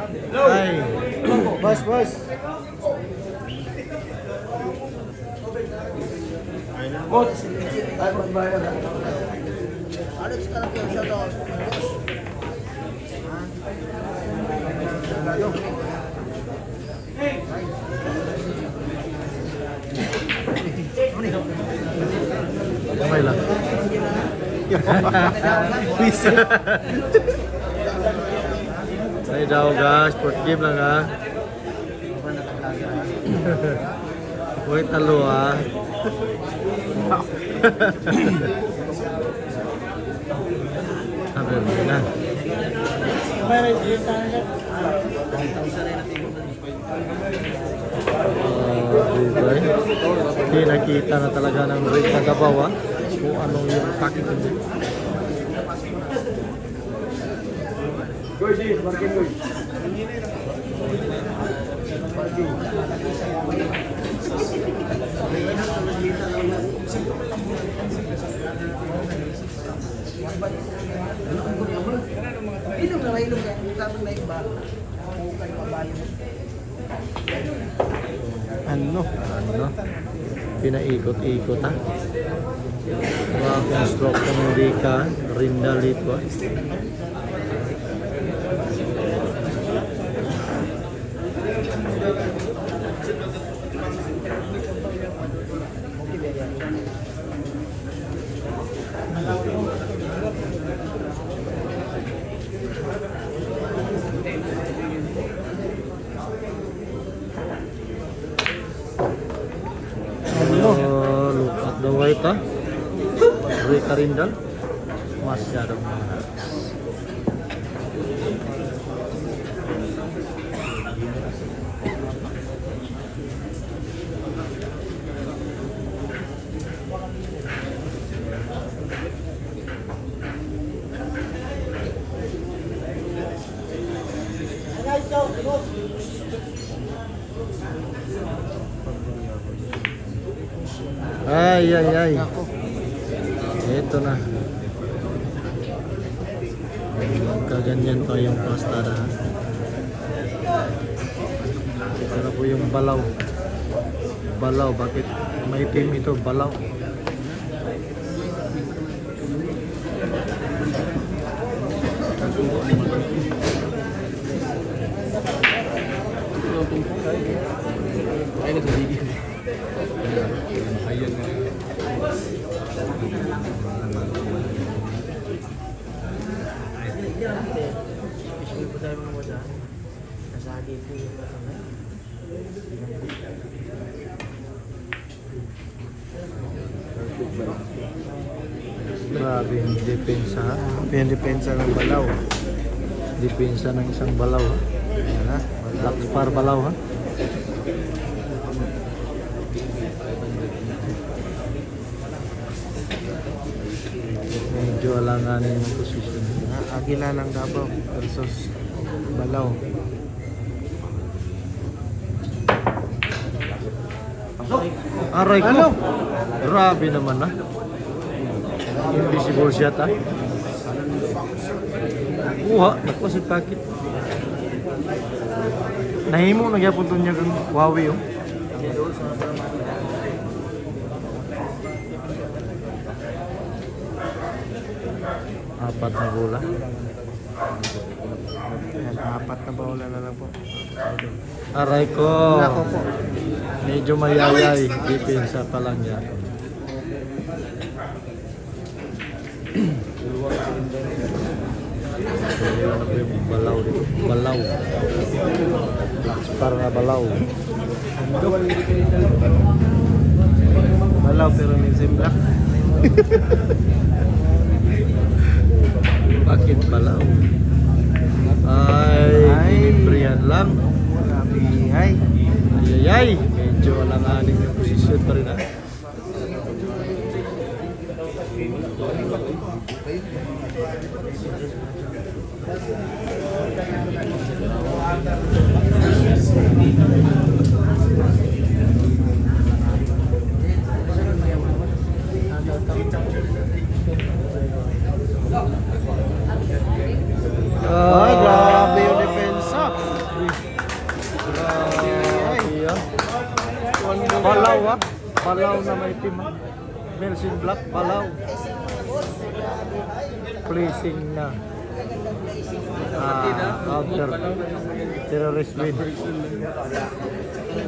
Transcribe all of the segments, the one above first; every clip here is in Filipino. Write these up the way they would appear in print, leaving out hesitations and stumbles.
Ay. Boss, boss. Boss. Ay, magbayad na. Alex, kalap yung shoutout. Boss. Okay lang. Please. Ay daw guys, sport game lang ha. Wait talo ha. Sabi mo na. Hindi nakita na talaga ng rig na gabaw ha. Kung anong yung packet niya. Gorgeous, market gorgeous. Ilong na ilong yan, sabi na iba. Bukan mabayo. Ano? Pinaikot-ikot ha. Mga construct ng Rika, Rinda Litwa. Look at the white ha. Rika Rindal. Masyadong mahal. Ay. Ito na. Kaganyan pa yung pasta na. Ito po yung balaw. Balaw, bakit may team ito? Balaw. Grabe yung depensa ha. Yung depensa ng balaw. Depensa ng isang balaw ha. Ayan ha. Black Spar balaw ha. Medyo alanganin yung posisyon. Agila ng Davao versus balaw. Aray ko. Ano? Grabe naman ha. Invisible shot ha. Kuha, nagpasit packet. Nahimo nagyapon to niya kang Huawei oh. Apat na bola. Ayan, apat na bola na lang po. Aray ko. Nako po. Medyo mayayay. Depensa pa lang yan. Ano po yung balaw dito? Balaw. Black Spar na balaw. Balaw pero minsan black. Bakit balaw? Ay, librihan lang. Grabe, ay. Ayayay. Medyo alanganin yung posisyon pa rin ha. Ay, grabe yung depensa. Palaw na may team. Mercy Black, Palaw. Placing na. Counter. Terrorist win.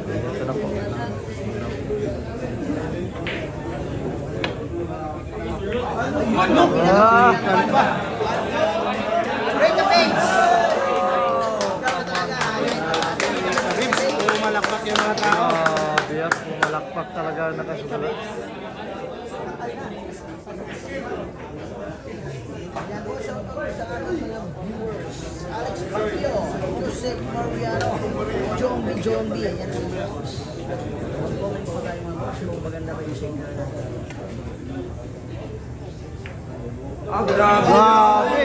Ito na po. Kalpa. Break the face! Malakpak yung mga tao. Biyak, malakpak talaga nakasulat. Yan po, shoutout sa ating mga viewers. Alex Papio, Joseph Mariano, Jombi. Yan ang mga boss. Mag-comment po tayo mga boss kung maganda ba yung signal natin. Grabe!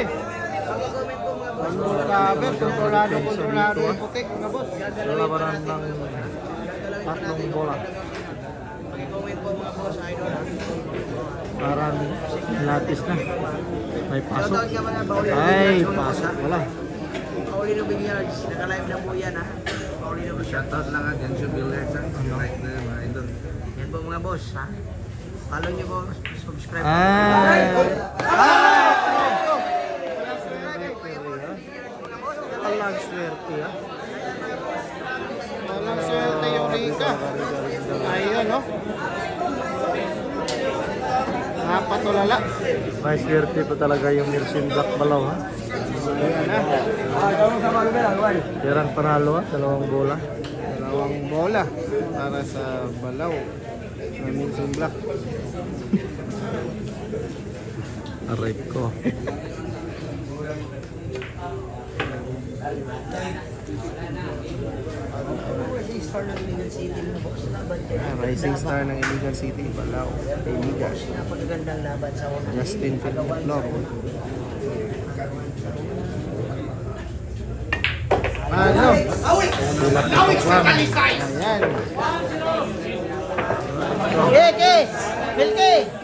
Mag-comment po mga boss. Grabe, kontrolado yung putik mga boss. Lalabanan ng tatlong bola. Mag-comment po mga boss, idol ha. Parang latis na. May pasok. Shoutout ka pala, Paulino Ay, Billiards, mga boss, pasok. ha? Wala. Paulino Billiards, naka-live na po yan ha. Paulino Billiards. Shoutout lang agad yung Billiards ha. Like na mga idol. Yan po mga boss ha. Follow nyo po, subscribe. Ay! Walang swerte ah. Walang swerte yung Rika. Ayun, no? Napatulala. May swerte pa talaga yung Mersin Black Balaw ha. Ayan na. Tirang panalo ha, dalawang bola. Dalawang bola para sa Balaw. Minsan Black. Aray ko. Star ng Iligan City mga boss. Laban din. Rising star ng Iligan City, Balaw. Iligan. Napakagandang laban sa una. Justin Flor. Ano? Ayan. Milky! Milky!